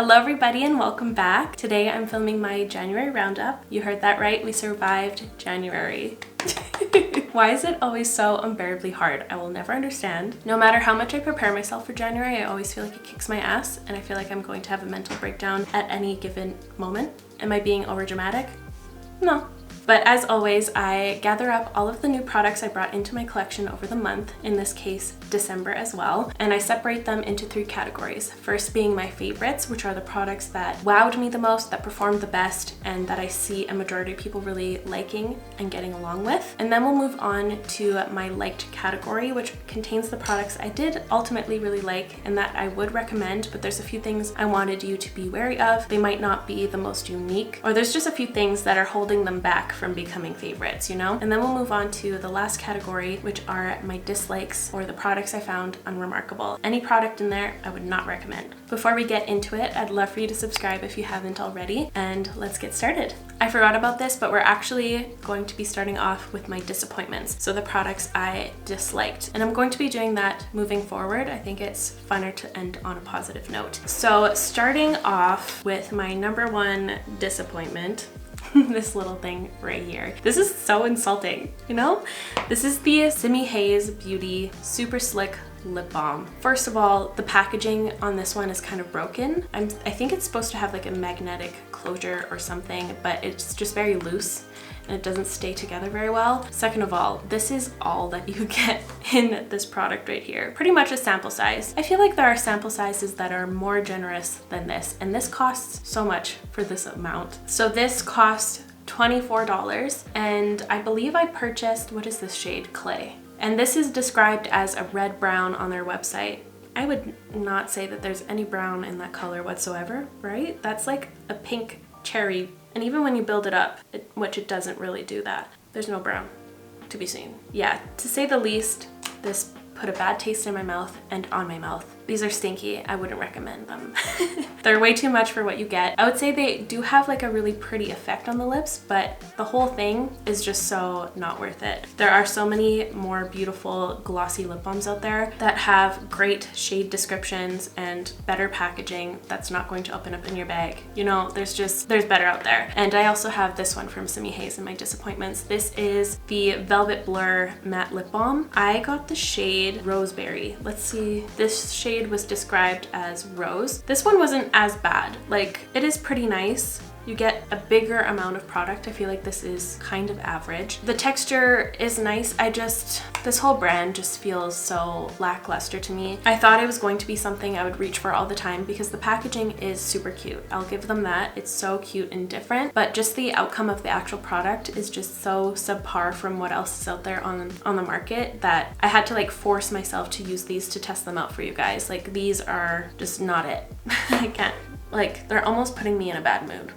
Hello everybody and welcome back. Today I'm filming my January roundup. You heard that right, we survived January. Why is it always so unbearably hard? I will never understand. No matter how much I prepare myself for January, I always feel like it kicks my ass and I feel like I'm going to have a mental breakdown at any given moment. Am I being over dramatic? No. But as always, I gather up all of the new products I brought into my collection over the month, in this case, December as well, and I separate them into 3 categories. First being my favorites, which are the products that wowed me the most, that performed the best, and that I see a majority of people really liking and getting along with. And then we'll move on to my liked category, which contains the products I did ultimately really like and that I would recommend, but there's a few things I wanted you to be wary of. They might not be the most unique, or there's just a few things that are holding them back from becoming favorites, you know? And then we'll move on to the last category, which are my dislikes, or the products I found unremarkable. Any product in there I would not recommend. Before we get into it, I'd love for you to subscribe if you haven't already, and let's get started. I forgot about this, but we're actually going to be starting off with my disappointments, so the products I disliked. And I'm going to be doing that moving forward. I think it's funner to end on a positive note. So starting off with my number 1 disappointment, this little thing right here. This is so insulting, you know? This is the Simi Haze Beauty Super Slick Lip Balm. First of all, the packaging on this one is kind of broken. I think it's supposed to have like a magnetic closure or something, but it's just very loose and it doesn't stay together very well. Second of all, this is all that you get in this product right here. Pretty much a sample size. I feel like there are sample sizes that are more generous than this, and this costs so much for this amount. So this cost $24, and I believe I purchased, what is this shade? Clay. And this is described as a red brown on their website. I would not say that there's any brown in that color whatsoever, right? That's like a pink cherry. And even when you build it up, which it doesn't really do that, there's no brown to be seen. Yeah, to say the least, this put a bad taste in my mouth and on my mouth. These are stinky. I wouldn't recommend them. They're way too much for what you get. I would say they do have like a really pretty effect on the lips, but the whole thing is just so not worth it. There are so many more beautiful glossy lip balms out there that have great shade descriptions and better packaging that's not going to open up in your bag. You know, there's better out there. And I also have this one from Simi Haze in my disappointments. This is the Velvet Blur Matte Lip Balm. I got the shade Roseberry. Let's see, this shade was described as rose. This one wasn't as bad. Like, it is pretty nice. You get a bigger amount of product. I feel like this is kind of average. The texture is nice. This whole brand just feels so lackluster to me. I thought it was going to be something I would reach for all the time because the packaging is super cute. I'll give them that. It's so cute and different, but just the outcome of the actual product is just so subpar from what else is out there on the market that I had to like force myself to use these to test them out for you guys. Like, these are just not it. I can't. Like, they're almost putting me in a bad mood.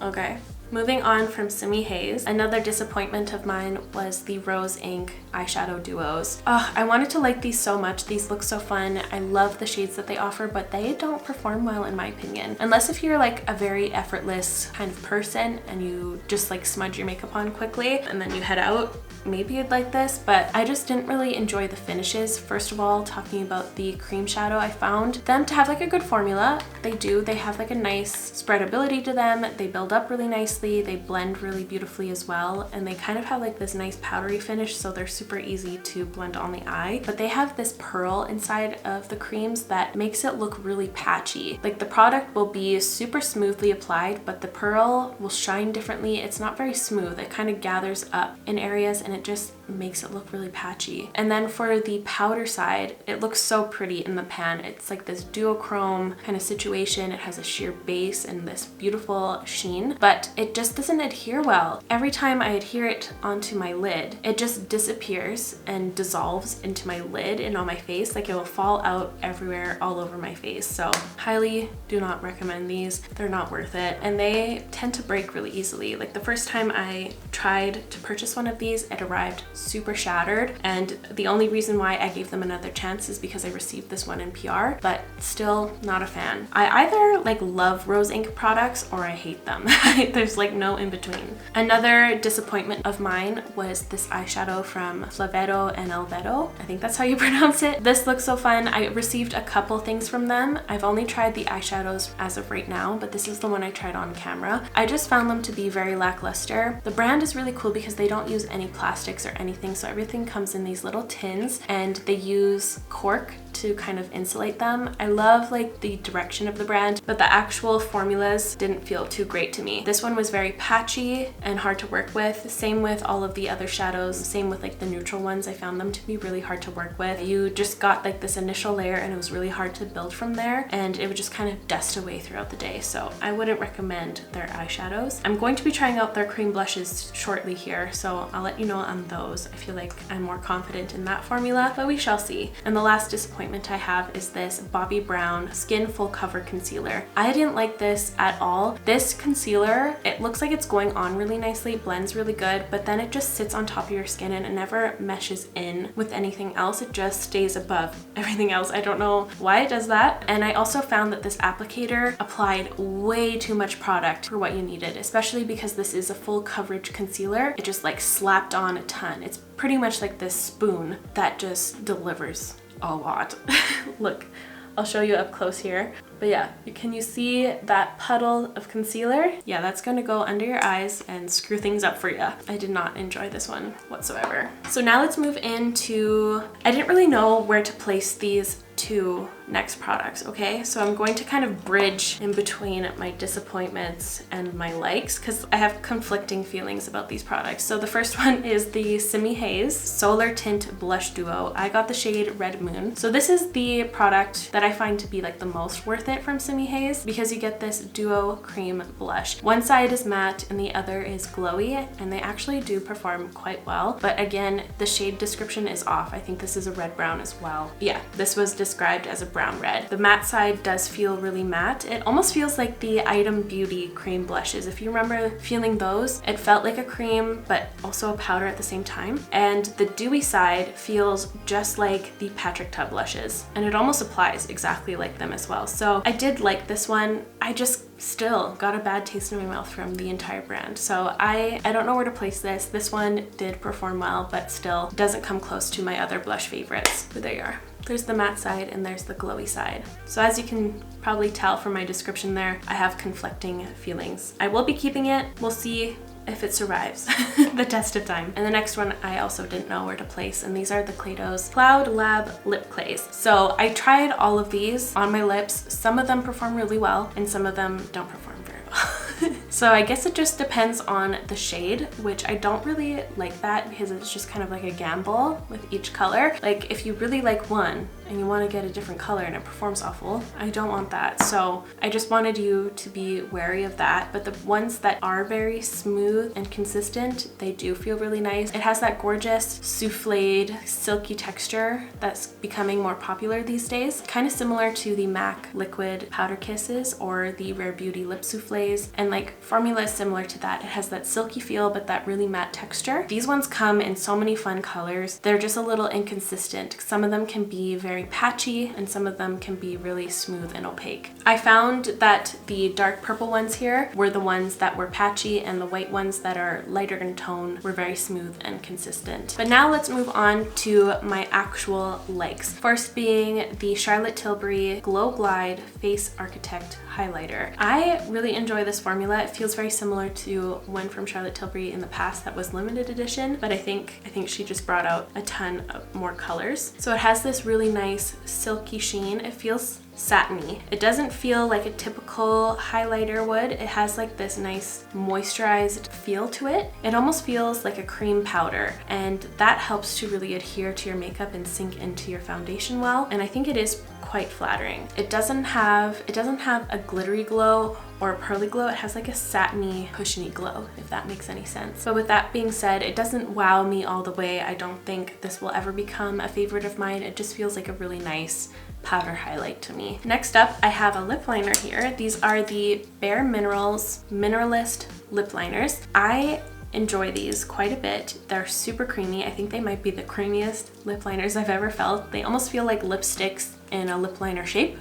Okay. Moving on from Simi Haze, another disappointment of mine was the Rose Inc eyeshadow duos. Oh, I wanted to like these so much. These look so fun. I love the shades that they offer, but they don't perform well in my opinion. Unless if you're like a very effortless kind of person and you just like smudge your makeup on quickly and then you head out, maybe you'd like this, but I just didn't really enjoy the finishes. First of all, talking about the cream shadow, I found them to have like a good formula. They do. They have like a nice spreadability to them. They build up really nicely. They blend really beautifully as well. And they kind of have like this nice powdery finish, so they're super easy to blend on the eye. But they have this pearl inside of the creams that makes it look really patchy. Like, the product will be super smoothly applied, but the pearl will shine differently. It's not very smooth. It kind of gathers up in areas and it just makes it look really patchy. And then for the powder side, it looks so pretty in the pan. It's like this duochrome kind of situation. It has a sheer base and this beautiful sheen, but it just doesn't adhere well. Every time I adhere it onto my lid, it just disappears and dissolves into my lid and on my face. Like, it will fall out everywhere all over my face. So highly do not recommend these. They're not worth it. And they tend to break really easily. Like, the first time I tried to purchase one of these, it arrived super shattered, and the only reason why I gave them another chance is because I received this one in PR, but still not a fan. I either like love Rose Inc products or I hate them. There's like no in between. Another disappointment of mine was this eyeshadow from Flavero and Alvedo. I think that's how you pronounce it. This looks so fun. I received a couple things from them. I've only tried the eyeshadows as of right now, but this is the one I tried on camera. I just found them to be very lackluster. The brand is really cool because they don't use any plastics or anything, so everything comes in these little tins, and they use cork to kind of insulate them. I love like the direction of the brand, but the actual formulas didn't feel too great to me. This one was very patchy and hard to work with. Same with all of the other shadows. Same with like the neutral ones. I found them to be really hard to work with. You just got like this initial layer and it was really hard to build from there, and it would just kind of dust away throughout the day. So I wouldn't recommend their eyeshadows. I'm going to be trying out their cream blushes shortly here, so I'll let you know on those. I feel like I'm more confident in that formula, but we shall see. And the last disappointment I have is this Bobbi Brown Skin Full Cover Concealer. I didn't like this at all. This concealer, it looks like it's going on really nicely, blends really good, but then it just sits on top of your skin and it never meshes in with anything else. It just stays above everything else. I don't know why it does that. And I also found that this applicator applied way too much product for what you needed, especially because this is a full coverage concealer. It just like slapped on a ton. It's pretty much like this spoon that just delivers a lot. Look, I'll show you up close here. But yeah, can you see that puddle of concealer? Yeah, that's gonna go under your eyes and screw things up for you. I did not enjoy this one whatsoever. So now let's move into, I didn't really know where to place these two next products, okay? So I'm going to kind of bridge in between my disappointments and my likes because I have conflicting feelings about these products. So the first one is the Simi Haze Solar Tint Blush Duo. I got the shade Red Moon. So this is the product that I find to be like the most worth it from Simi Haze because you get this duo cream blush. One side is matte and the other is glowy, and they actually do perform quite well. But again, the shade description is off. I think this is a red brown as well. Yeah, this was described as a brown red. The matte side does feel really matte. It almost feels like the Item Beauty cream blushes. If you remember feeling those, it felt like a cream but also a powder at the same time. And the dewy side feels just like the Patrick Ta blushes, and it almost applies exactly like them as well. So I did like this one. I just still got a bad taste in my mouth from the entire brand. So I don't know where to place this. This one did perform well, but still doesn't come close to my other blush favorites. But there you are. There's the matte side and there's the glowy side. So as you can probably tell from my description there, I have conflicting feelings. I will be keeping it. We'll see if it survives the test of time. And the next one I also didn't know where to place, and these are the Kaleidos Cloud Lab Lip Clays. So I tried all of these on my lips. Some of them perform really well and some of them don't perform very well. So I guess it just depends on the shade, which I don't really like that because it's just kind of like a gamble with each color. Like if you really like one and you want to get a different color and it performs awful, I don't want that. So I just wanted you to be wary of that. But the ones that are very smooth and consistent, they do feel really nice. It has that gorgeous souffled silky texture that's becoming more popular these days. Kind of similar to the MAC Liquid Powder Kisses or the Rare Beauty Lip Soufflés, and like formula is similar to that. It has that silky feel but that really matte texture. These ones come in so many fun colors. They're just a little inconsistent. Some of them can be very patchy and some of them can be really smooth and opaque. I found that the dark purple ones here were the ones that were patchy, and the white ones that are lighter in tone were very smooth and consistent. But now let's move on to my actual likes. First being the Charlotte Tilbury Glow Glide Face Architect Highlighter. I really enjoy this formula. It feels very similar to one from Charlotte Tilbury in the past that was limited edition, but I think she just brought out a ton of more colors. So it has this really nice silky sheen. It feels satiny. It doesn't feel like a typical highlighter would. It has like this nice moisturized feel to it. It almost feels like a cream powder, and that helps to really adhere to your makeup and sink into your foundation well, and I think it is quite flattering. It doesn't have a glittery glow or a pearly glow. It has like a satiny, cushiony glow, if that makes any sense. But with that being said, it doesn't wow me all the way. I don't think this will ever become a favorite of mine. It just feels like a really nice powder highlight to me. Next up, I have a lip liner here. These are the Bareminerals Mineralist lip liners. I enjoy these quite a bit. They're super creamy. I think they might be the creamiest lip liners I've ever felt. They almost feel like lipsticks in a lip liner shape.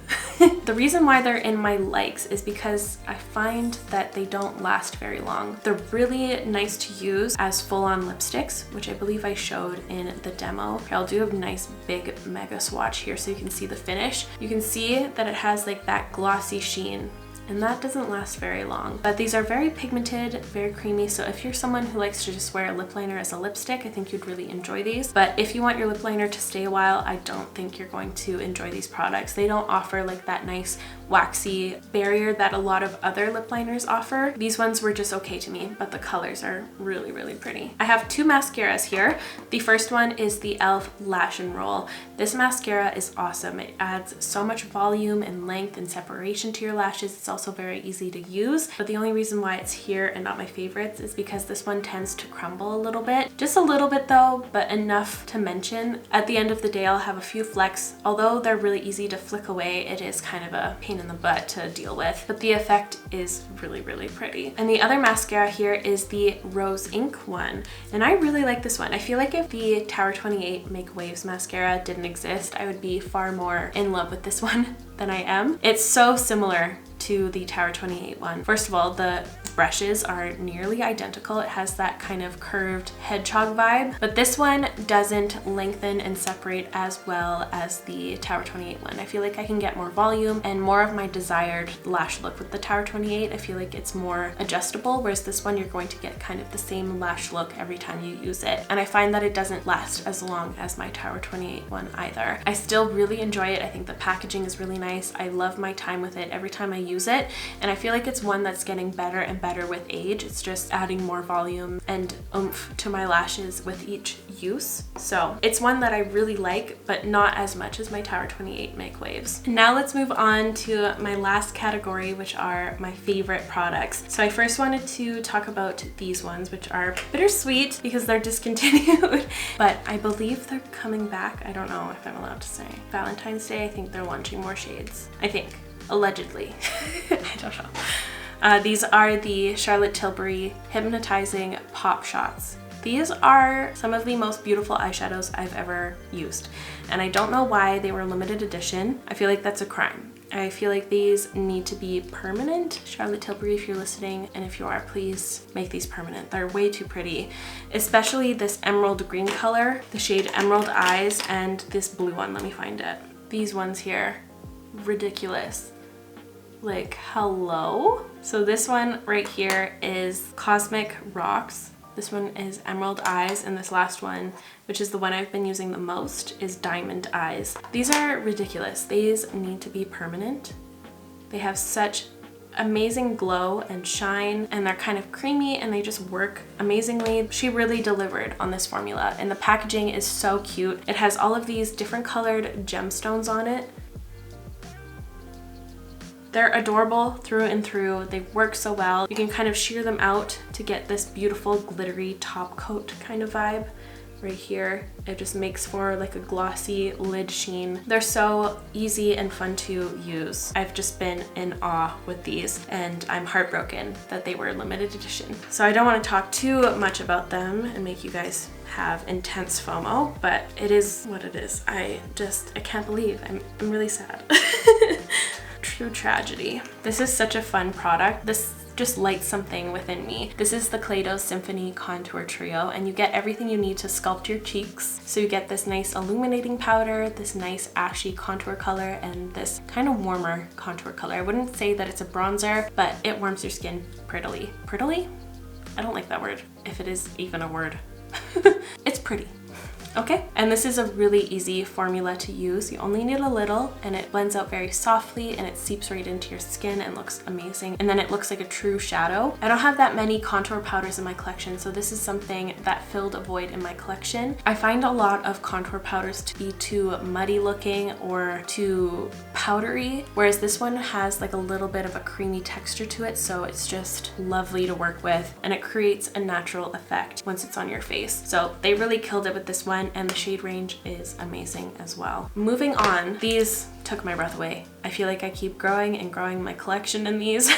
The reason why they're in my likes is because I find that they don't last very long. They're really nice to use as full-on lipsticks, which I believe I showed in the demo. I'll do a nice big mega swatch here so you can see the finish. You can see that it has like that glossy sheen, and that doesn't last very long. But these are very pigmented, very creamy, so if you're someone who likes to just wear a lip liner as a lipstick, I think you'd really enjoy these. But if you want your lip liner to stay a while, I don't think you're going to enjoy these products. They don't offer like that nice waxy barrier that a lot of other lip liners offer. These ones were just okay to me, but the colors are really, really pretty. I have two mascaras here. The first one is the e.l.f. Lash N Roll. This mascara is awesome. It adds so much volume and length and separation to your lashes. It's also very easy to use, but the only reason why it's here and not my favorites is because this one tends to crumble a little bit. Just a little bit though, but enough to mention. At the end of the day, I'll have a few flecks. Although they're really easy to flick away, it is kind of a pain in the butt to deal with, but the effect is really, really pretty. And the other mascara here is the Rose Inc one, and I really like this one. I feel like if the Tower 28 Make Waves mascara didn't exist, I would be far more in love with this one than I am. It's so similar to the Tower 28 one. First of all, the brushes are nearly identical. It has that kind of curved hedgehog vibe, but this one doesn't lengthen and separate as well as the Tower 28 one. I feel like I can get more volume and more of my desired lash look with the Tower 28. I feel like it's more adjustable, whereas this one you're going to get kind of the same lash look every time you use it. And I find that it doesn't last as long as my Tower 28 one either. I still really enjoy it. I think the packaging is really nice. I love my time with it every time I use it, and I feel like it's one that's getting better and better with age. It's just adding more volume and oomph to my lashes with each use. So it's one that I really like, but not as much as my Tower 28 Make Waves. Now let's move on to my last category, which are my favorite products. So I first wanted to talk about these ones, which are bittersweet because they're discontinued, but I believe they're coming back. I don't know if I'm allowed to say. Valentine's Day, I think they're launching more shades. I think. Allegedly. I don't know. These are the Charlotte Tilbury Hypnotising Pop Shots. These are some of the most beautiful eyeshadows I've ever used, and I don't know why they were limited edition. I feel like that's a crime. I feel like these need to be permanent. Charlotte Tilbury, if you're listening, and if you are, please make these permanent. They're way too pretty, especially this emerald green color, the shade Emerald Eyes, and this blue one. Let me find it. These ones here, ridiculous. Like, hello? So this one right here is Cosmic Rocks. This one is Emerald Eyes, and this last one, which is the one I've been using the most, is Diamond Eyes. These are ridiculous. These need to be permanent. They have such amazing glow and shine, and they're kind of creamy, and they just work amazingly. She really delivered on this formula, and the packaging is so cute. It has all of these different colored gemstones on it. They're adorable through and through. They work so well. You can kind of shear them out to get this beautiful glittery top coat kind of vibe right here. It just makes for like a glossy lid sheen. They're so easy and fun to use. I've just been in awe with these, and I'm heartbroken that they were limited edition. So I don't want to talk too much about them and make you guys have intense FOMO, but it is what it is. I can't believe. I'm really sad. True tragedy. This is such a fun product. This just lights something within me. This is the Kaleidos Symphony Contour Trio, and you get everything you need to sculpt your cheeks. So you get this nice illuminating powder, this nice ashy contour color, and this kind of warmer contour color. I wouldn't say that it's a bronzer, but it warms your skin prettily. Prettily? I don't like that word, if it is even a word. It's pretty. Okay, and this is a really easy formula to use. You only need a little, and it blends out very softly, and it seeps right into your skin and looks amazing. And then it looks like a true shadow. I don't have that many contour powders in my collection, so this is something that filled a void in my collection. I find a lot of contour powders to be too muddy looking or too powdery, whereas this one has like a little bit of a creamy texture to it, so it's just lovely to work with, and it creates a natural effect once it's on your face. So they really killed it with this one, and the shade range is amazing as well. Moving on, these took my breath away. I feel like I keep growing and growing my collection in these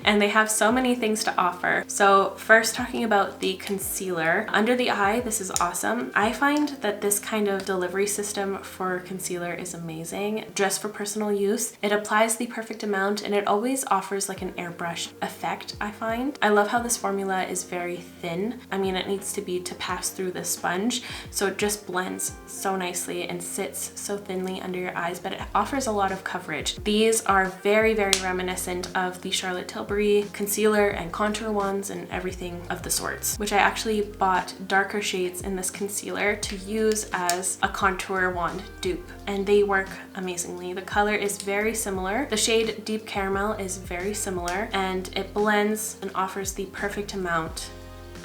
and they have so many things to offer. So first, talking about the concealer. Under the eye, this is awesome. I find that this kind of delivery system for concealer is amazing. Just for personal use, it applies the perfect amount and it always offers like an airbrush effect, I find. I love how this formula is very thin. I mean, it needs to be to pass through the sponge, so it just blends so nicely and sits so thinly under your eyes, but it offers a lot of coverage. These are very, very reminiscent of the Charlotte Tilbury concealer and contour ones and everything of the sorts, which I actually bought darker shades in this concealer to use as a contour wand dupe, and they work amazingly. The color is very similar. The shade Deep Caramel is very similar, and it blends and offers the perfect amount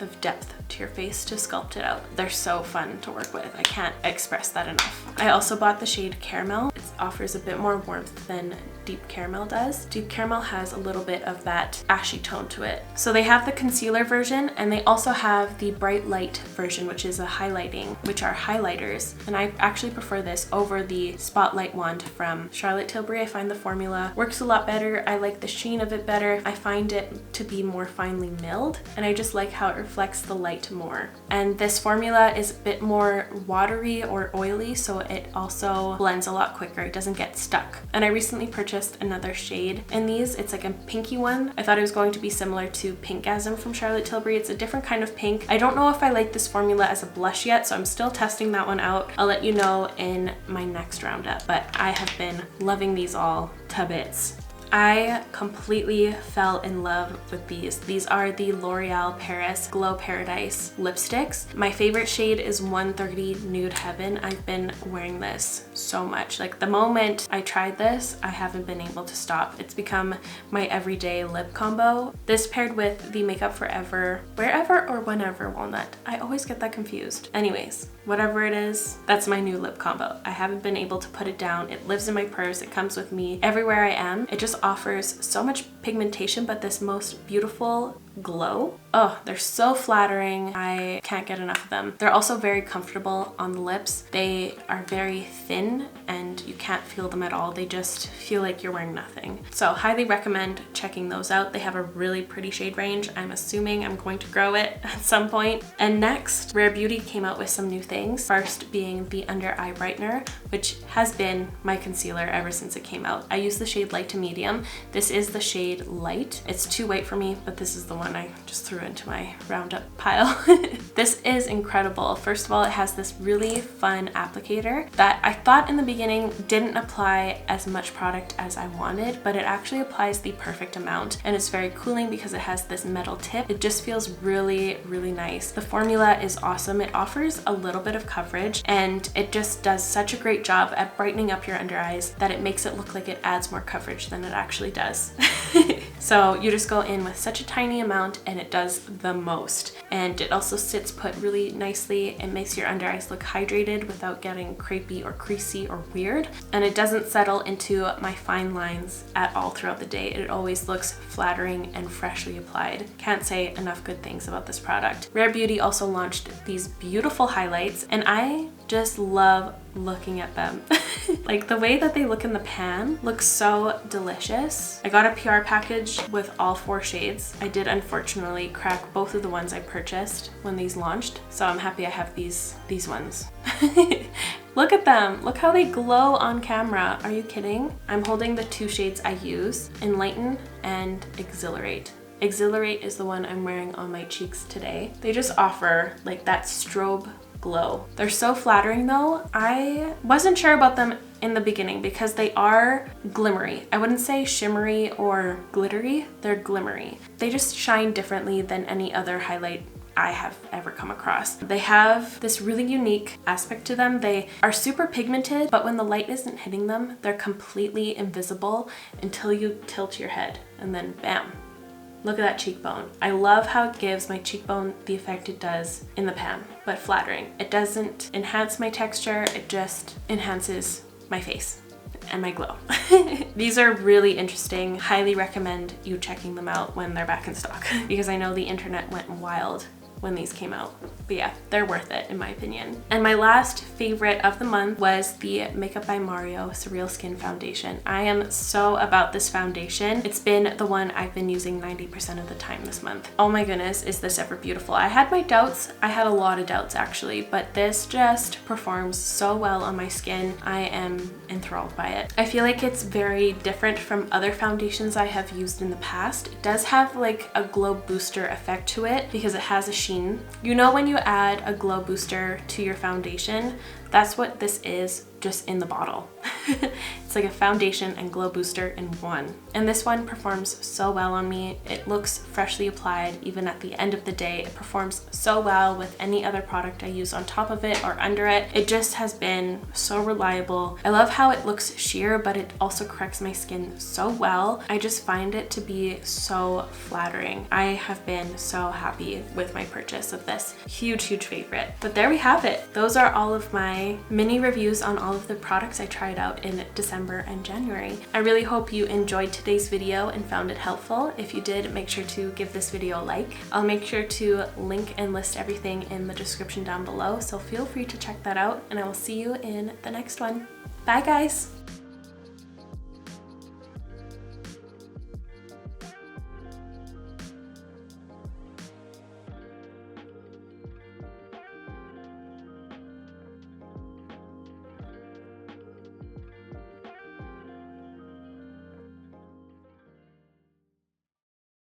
of depth to your face to sculpt it out. They're so fun to work with. I can't express that enough. I also bought the shade Caramel. It offers a bit more warmth than Deep Caramel does. Deep Caramel has a little bit of that ashy tone to it. So they have the concealer version and they also have the Bright Light version, which is a highlighting, which are highlighters. And I actually prefer this over the Spotlight wand from Charlotte Tilbury. I find the formula works a lot better. I like the sheen of it better. I find it to be more finely milled, and I just like how it reflects the light more. And this formula is a bit more watery or oily, so it also blends a lot quicker. It doesn't get stuck. And I recently purchased another shade in these. It's like a pinky one. I thought it was going to be similar to Pinkgasm from Charlotte Tilbury. It's a different kind of pink. I don't know if I like this formula as a blush yet, so I'm still testing that one out. I'll let you know in my next roundup, but I have been loving these all to bits. I completely fell in love with these. These are the L'Oreal Paris Glow Paradise lipsticks. My favorite shade is 130 Nude Heaven. I've been wearing this so much. Like the moment I tried this, I haven't been able to stop. It's become my everyday lip combo. This paired with the Makeup Forever Wherever or Whenever Walnut. I always get that confused. Anyways, whatever it is, that's my new lip combo. I haven't been able to put it down. It lives in my purse. It comes with me everywhere I am. It just offers so much pigmentation, but this most beautiful glow. Oh, they're so flattering. I can't get enough of them. They're also very comfortable on the lips. They are very thin and you can't feel them at all. They just feel like you're wearing nothing. So highly recommend checking those out. They have a really pretty shade range. I'm assuming I'm going to grow it at some point. And next, Rare Beauty came out with some new things. First being the Under Eye Brightener, which has been my concealer ever since it came out. I use the shade Light to Medium. This is the shade Light. It's too white for me, but this is the one I just threw into my Roundup pile. This is incredible. First of all, it has this really fun applicator that I thought in the beginning didn't apply as much product as I wanted, but it actually applies the perfect amount, and it's very cooling because it has this metal tip. It just feels really, really nice. The formula is awesome. It offers a little bit of coverage and it just does such a great job at brightening up your under eyes that it makes it look like it adds more coverage than it actually does. So you just go in with such a tiny amount and it does the most. And it also sits put really nicely. It makes your under eyes look hydrated without getting crepey or creasy or weird. And it doesn't settle into my fine lines at all throughout the day. It always looks flattering and freshly applied. Can't say enough good things about this product. Rare Beauty also launched these beautiful highlights and I just love looking at them. Like the way that they look in the pan looks so delicious. I got a PR package with all 4 shades. I did unfortunately crack both of the ones I purchased when these launched, so I'm happy I have these ones. Look at them. Look how they glow on camera. Are you kidding? I'm holding the 2 shades I use, Enlighten and Exhilarate. Exhilarate is the one I'm wearing on my cheeks today. They just offer like that strobe glow. They're so flattering though. I wasn't sure about them in the beginning because they are glimmery. I wouldn't say shimmery or glittery, they're glimmery. They just shine differently than any other highlight I have ever come across. They have this really unique aspect to them. They are super pigmented, but when the light isn't hitting them, they're completely invisible until you tilt your head and then bam. Look at that cheekbone. I love how it gives my cheekbone the effect it does in the pan, but flattering. It doesn't enhance my texture, it just enhances my face and my glow. These are really interesting. Highly recommend you checking them out when they're back in stock because I know the internet went wild when these came out. But yeah, they're worth it in my opinion. And my last favorite of the month was the Makeup by Mario Surrealskin foundation. I am so about this foundation. It's been the one I've been using 90% of the time this month. Oh my goodness, is this ever beautiful. I had my doubts. I had a lot of doubts actually, but this just performs so well on my skin. I am enthralled by it. I feel like it's very different from other foundations I have used in the past. It does have like a glow booster effect to it because it has a sheen. You know when you add a glow booster to your foundation, that's what this is, just in the bottle. It's like a foundation and glow booster in one. And this one performs so well on me. It looks freshly applied even at the end of the day. It performs so well with any other product I use on top of it or under it. It just has been so reliable. I love how it looks sheer, but it also corrects my skin so well. I just find it to be so flattering. I have been so happy with my purchase of this. Huge, huge favorite. But there we have it. Those are all of my mini reviews on all of the products I tried out in December and January. I really hope you enjoyed today's video and found it helpful. If you did, make sure to give this video a like. I'll make sure to link and list everything in the description down below, so feel free to check that out, and I will see you in the next one. Bye guys!